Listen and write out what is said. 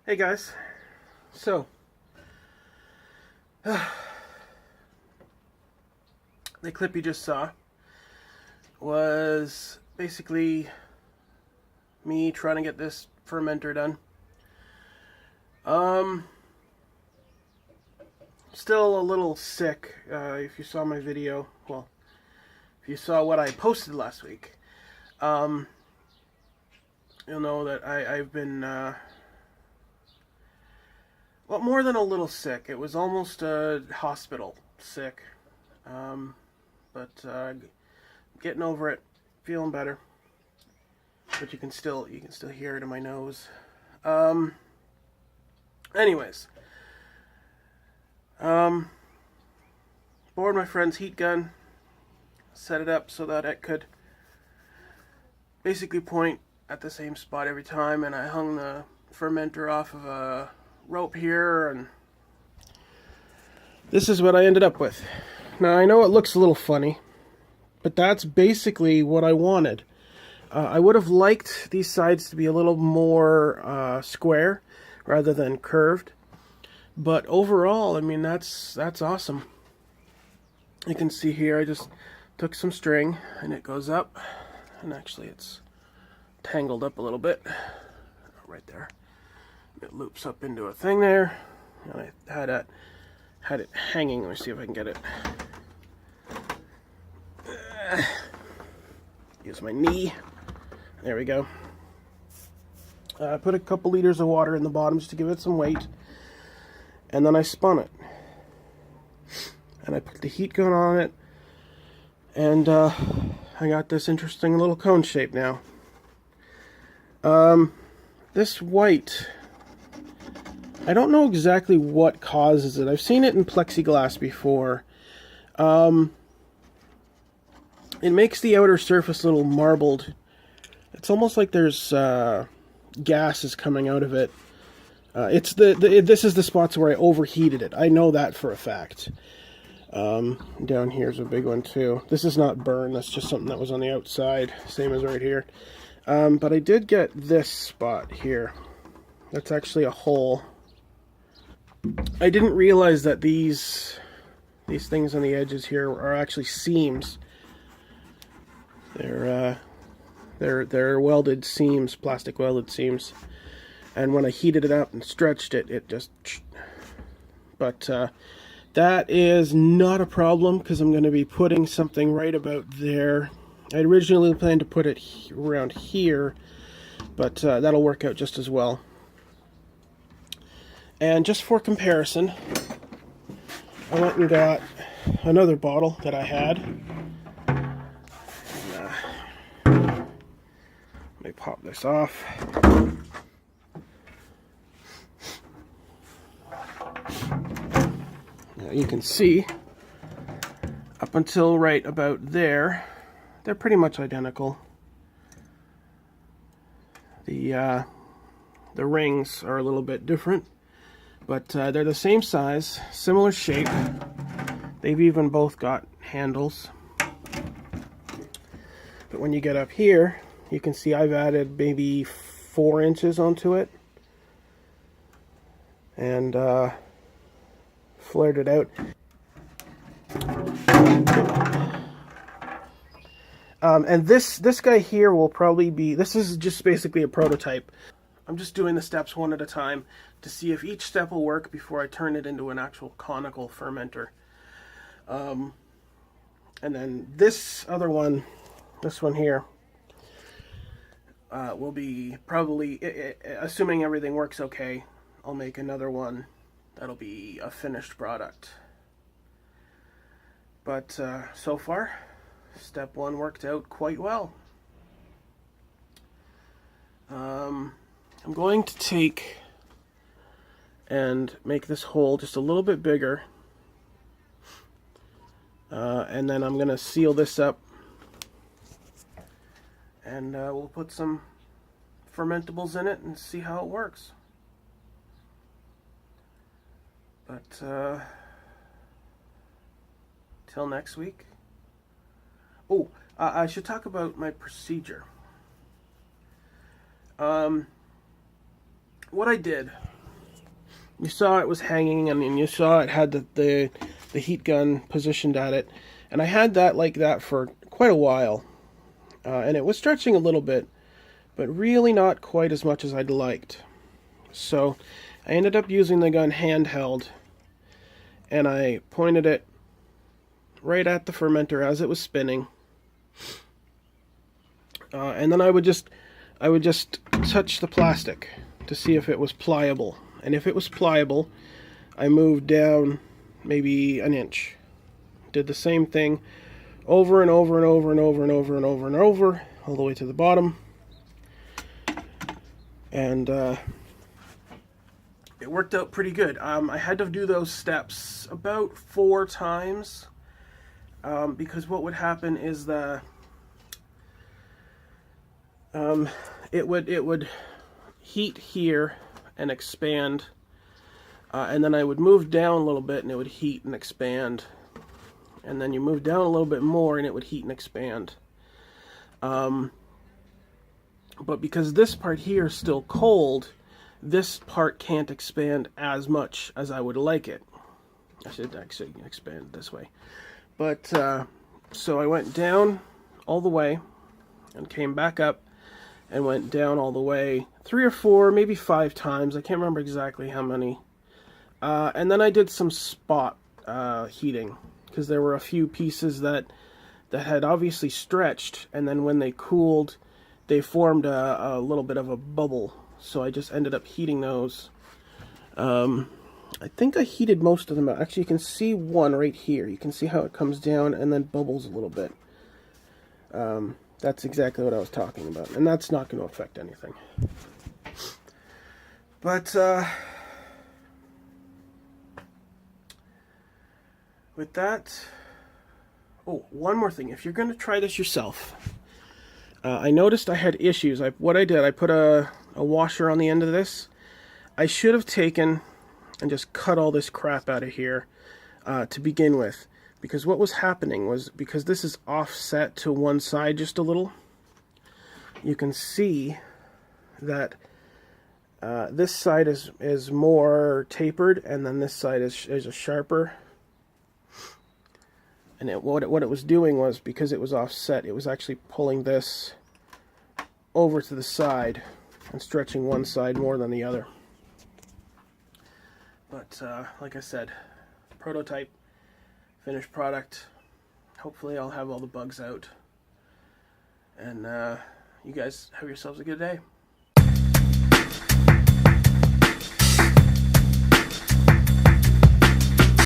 Hey guys, so the clip you just saw was basically me trying to get this fermenter done. Still a little sick. If you saw my video, well, if you saw what I posted last week, you'll know that I've been well, more than a little sick. It was almost hospital sick, but getting over it, feeling better. But you can still hear it in my nose. Anyways, borrowed my friend's heat gun, set it up so that it could basically point at the same spot every time, and I hung the fermenter off of a rope here, and this is what I ended up with. Now I know it looks a little funny, but that's basically what I wanted. I would have liked these sides to be a little more square rather than curved, but overall, I mean, that's awesome. You can see here I just took some string and it goes up, and actually it's tangled up a little bit right there. It loops up into a thing there, and I had it hanging. Let me see if I can get it. Use my knee. There we go. I put a couple liters of water in the bottom just to give it some weight, and then I spun it. And I put the heat gun on it, and I got this interesting little cone shape now. This white, I don't know exactly what causes it. I've seen it in plexiglass before. It makes the outer surface a little marbled. It's almost like there's gases coming out of it. This is the spots where I overheated it. I know that for a fact. Down here's a big one too. This is not burn. That's just something that was on the outside, same as right here. But I did get this spot here. That's actually a hole. I didn't realize that these things on the edges here are actually seams. They're welded seams, plastic welded seams. And when I heated it up and stretched it, it just... But that is not a problem, because I'm going to be putting something right about there. I originally planned to put it around here, but that'll work out just as well. And just for comparison, I went and got another bottle that I had. Let me pop this off. Now you can see, up until right about there, they're pretty much identical. The rings are a little bit different, but they're the same size, similar shape. They've even both got handles. But when you get up here, you can see I've added maybe 4 inches onto it, and flared it out. And this guy here will probably be, this is just basically a prototype. I'm just doing the steps one at a time to see if each step will work before I turn it into an actual conical fermenter. And then this other one, this one here, will be probably, assuming everything works okay, I'll make another one that'll be a finished product. But so far, step 1 worked out quite well. I'm going to take and make this hole just a little bit bigger, and then I'm going to seal this up, and we'll put some fermentables in it and see how it works. But till next week. Oh, I should talk about my procedure. What I did you saw it was hanging, and you saw it had the heat gun positioned at it. And I had that like that for quite a while. And it was stretching a little bit, but really not quite as much as I'd liked. So I ended up using the gun handheld, and I pointed it right at the fermenter as it was spinning. And then I would just touch the plastic to see if it was pliable. And if it was pliable, I moved down maybe an inch. Did the same thing over and over and over and over and over and over and over, all the way to the bottom. And it worked out pretty good. I had to do those steps about 4 times, because what would happen is it would heat here and expand, and then I would move down a little bit and it would heat and expand, and then you move down a little bit more and it would heat and expand. But because this part here is still cold, this part can't expand as much as I would like it. I should actually expand it this way. But so I went down all the way and came back up and went down all the way 3 or 4, maybe 5 times. I can't remember exactly how many. And then I did some spot heating, because there were a few pieces that had obviously stretched, and then when they cooled, they formed a little bit of a bubble. So I just ended up heating those. I think I heated most of them out. Actually, you can see one right here. You can see how it comes down and then bubbles a little bit. That's exactly what I was talking about, and that's not going to affect anything. But with that, oh, one more thing. If you're going to try this yourself, I noticed I had issues. What I did, I put a washer on the end of this. I should have taken and just cut all this crap out of here to begin with. Because what was happening was, because this is offset to one side just a little, you can see that this side is more tapered, and then this side is a sharper. And what it was doing was, because it was offset, it was actually pulling this over to the side and stretching one side more than the other. But like I said, prototype, finished product. Hopefully I'll have all the bugs out. And you guys have yourselves a good day.